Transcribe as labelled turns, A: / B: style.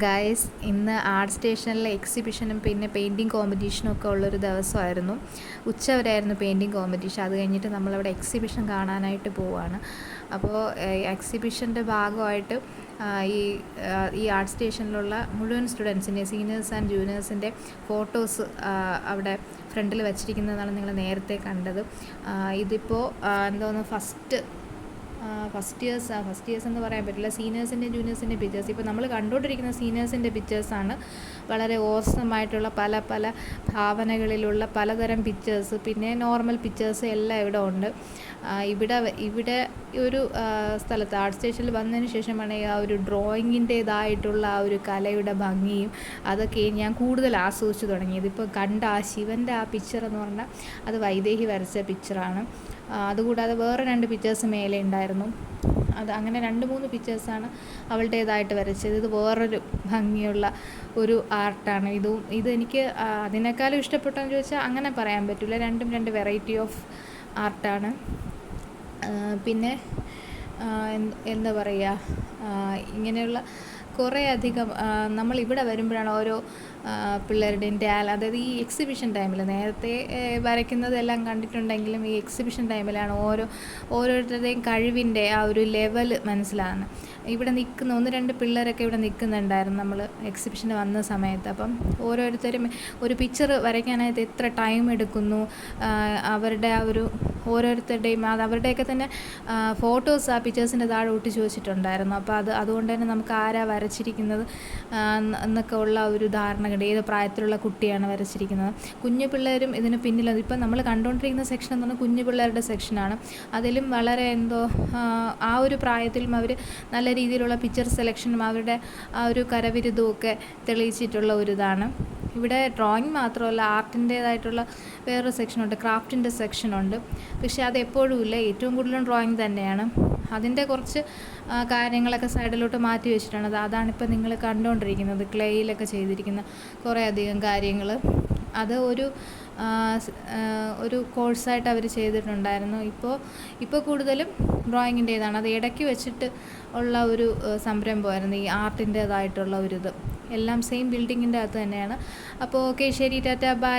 A: Guys, ഇന്ന് art സ്റ്റേഷനിലെ എക്സിബിഷനും പിന്നെ പെയിൻറ്റിങ് കോമ്പറ്റീഷനും ഒക്കെ ഉള്ളൊരു ദിവസമായിരുന്നു. ഉച്ചവരെയായിരുന്നു പെയിൻറ്റിങ് കോമ്പറ്റീഷൻ. അത് കഴിഞ്ഞിട്ട് നമ്മളവിടെ എക്സിബിഷൻ കാണാനായിട്ട് പോവുകയാണ്. അപ്പോൾ എക്സിബിഷൻ്റെ ഭാഗമായിട്ട് ഈ ആർട്ട് സ്റ്റേഷനിലുള്ള മുഴുവൻ സ്റ്റുഡൻസിൻ്റെ, സീനിയേഴ്സ് ആൻഡ് ജൂനിയേഴ്സിൻ്റെ ഫോട്ടോസ് അവിടെ ഫ്രണ്ടിൽ വെച്ചിരിക്കുന്നതാണ് നിങ്ങൾ നേരത്തെ കണ്ടത്. ഇതിപ്പോൾ എന്തോന്ന് ഫസ്റ്റ് ഇയേഴ്സ് എന്ന് പറയാൻ പറ്റില്ല, സീനിയേഴ്സിൻ്റെ ജൂനിയേഴ്സിൻ്റെ പിക്ചേഴ്സ്. ഇപ്പോൾ നമ്മൾ കണ്ടുകൊണ്ടിരിക്കുന്ന സീനിയേഴ്സിൻ്റെ പിക്ചേഴ്സാണ്. വളരെ ഓസമായിട്ടുള്ള പല പല ഭാവനകളിലുള്ള പലതരം പിക്ചേഴ്സ്, പിന്നെ നോർമൽ പിക്ചേഴ്സ് എല്ലാം ഇവിടെ ഉണ്ട്. ഇവിടെ ഒരു സ്ഥലത്ത് ആർട്ട് സ്റ്റേഷനിൽ വന്നതിന് ശേഷമാണ് ആ ഒരു ഡ്രോയിങ്ങിൻ്റേതായിട്ടുള്ള ആ ഒരു കലയുടെ ഭംഗിയും അതൊക്കെ ഞാൻ കൂടുതൽ ആസ്വദിച്ച് തുടങ്ങിയത്. ഇപ്പോൾ കണ്ട ആ ശിവൻ്റെ ആ പിക്ചർ എന്ന് പറഞ്ഞാൽ അത് വൈദേഹി വരച്ച പിക്ചറാണ്. അതുകൂടാതെ വേറെ 2 പിക്ചേഴ്സ് മേലെ ഉണ്ടായിരുന്നു. അങ്ങനെ 2-3 പിക്ചേഴ്സാണ് അവളുടേതായിട്ട് വരച്ചത്. ഇത് വേറൊരു ഭംഗിയുള്ള ഒരു ആർട്ടാണ്. ഇതെനിക്ക് അതിനേക്കാളും ഇഷ്ടപ്പെട്ടെന്ന് ചോദിച്ചാൽ അങ്ങനെ പറയാൻ പറ്റില്ല. രണ്ടും 2 വെറൈറ്റി ഓഫ് ആർട്ടാണ്. പിന്നെ എന്താ പറയുക, ഇങ്ങനെയുള്ള കുറേയധികം നമ്മളിവിടെ വരുമ്പോഴാണ് ഓരോ പിള്ളേരുടെയും അതായത് ഈ എക്സിബിഷൻ ടൈമിൽ നേരത്തെ വരയ്ക്കുന്നതെല്ലാം കണ്ടിട്ടുണ്ടെങ്കിലും ഈ എക്സിബിഷൻ ടൈമിലാണ് ഓരോരുത്തരുടെയും കഴിവിൻ്റെ ആ ഒരു ലെവൽ മനസ്സിലാകുന്നത്. ഇവിടെ നിൽക്കുന്ന 1-2 പിള്ളേരൊക്കെ ഇവിടെ നിൽക്കുന്നുണ്ടായിരുന്നു നമ്മൾ എക്സിബിഷന് വന്ന സമയത്ത്. അപ്പം ഓരോരുത്തരും ഒരു പിക്ചർ വരയ്ക്കാനായിട്ട് എത്ര ടൈം എടുക്കുന്നു, അവരുടെ ആ ഒരു ഓരോരുത്തരുടെയും അവരുടെയൊക്കെ തന്നെ ഫോട്ടോസ് ആ പിക്ചേഴ്സിൻ്റെ താഴെ ഒട്ടിച്ച് വെച്ചിട്ടുണ്ടായിരുന്നു. അപ്പോൾ അതുകൊണ്ട് തന്നെ നമുക്ക് ആരാ വരച്ചിരിക്കുന്നത് എന്നൊക്കെ ഉള്ള ഒരു ധാരണ കണ്ട്, ഏത് പ്രായത്തിലുള്ള കുട്ടിയാണ് വരച്ചിരിക്കുന്നത്. കുഞ്ഞു പിള്ളേരും ഇതിന് പിന്നിൽ. ഇപ്പം നമ്മൾ കണ്ടുകൊണ്ടിരിക്കുന്ന സെക്ഷൻ എന്ന് പറഞ്ഞാൽ കുഞ്ഞു പിള്ളേരുടെ സെക്ഷനാണ്. അതിലും വളരെ ആ ഒരു പ്രായത്തിലും അവർ നല്ല രീതിയിലുള്ള പിക്ചർ സെലക്ഷനും അവരുടെ ആ ഒരു കരവിരുതും ഒക്കെ തെളിയിച്ചിട്ടുള്ള ഒരിതാണ്. ഇവിടെ ഡ്രോയിങ് മാത്രമല്ല, ആർട്ടിൻ്റേതായിട്ടുള്ള വേറൊരു സെക്ഷനുണ്ട്, ക്രാഫ്റ്റിൻ്റെ സെക്ഷനുണ്ട്. പക്ഷേ അത് എപ്പോഴും ഇല്ല, ഏറ്റവും കൂടുതലും ഡ്രോയിങ് തന്നെയാണ്. അതിൻ്റെ കുറച്ച് കാര്യങ്ങളൊക്കെ സൈഡിലോട്ട് മാറ്റി വെച്ചിട്ടുണ്ട്. അതാണിപ്പോൾ നിങ്ങൾ കണ്ടുകൊണ്ടിരിക്കുന്നത്. ക്ലേയിലൊക്കെ ചെയ്തിരിക്കുന്ന കുറേ അധികം കാര്യങ്ങൾ. അത് ഒരു കോഴ്സായിട്ട് അവർ ചെയ്തിട്ടുണ്ടായിരുന്നു. ഇപ്പോൾ കൂടുതലും ഡ്രോയിങ്ങിൻ്റേതാണ്. അത് ഇടയ്ക്ക് വെച്ചിട്ട് ഉള്ള ഒരു സംരംഭമായിരുന്നു ഈ ആർട്ടിൻ്റേതായിട്ടുള്ള ഒരിത്. എല്ലാം സെയിം ബിൽഡിങ്ങിൻ്റെ അകത്ത് തന്നെയാണ്. അപ്പോൾ ഓക്കെ, ശരി, ടാറ്റ, ബൈ.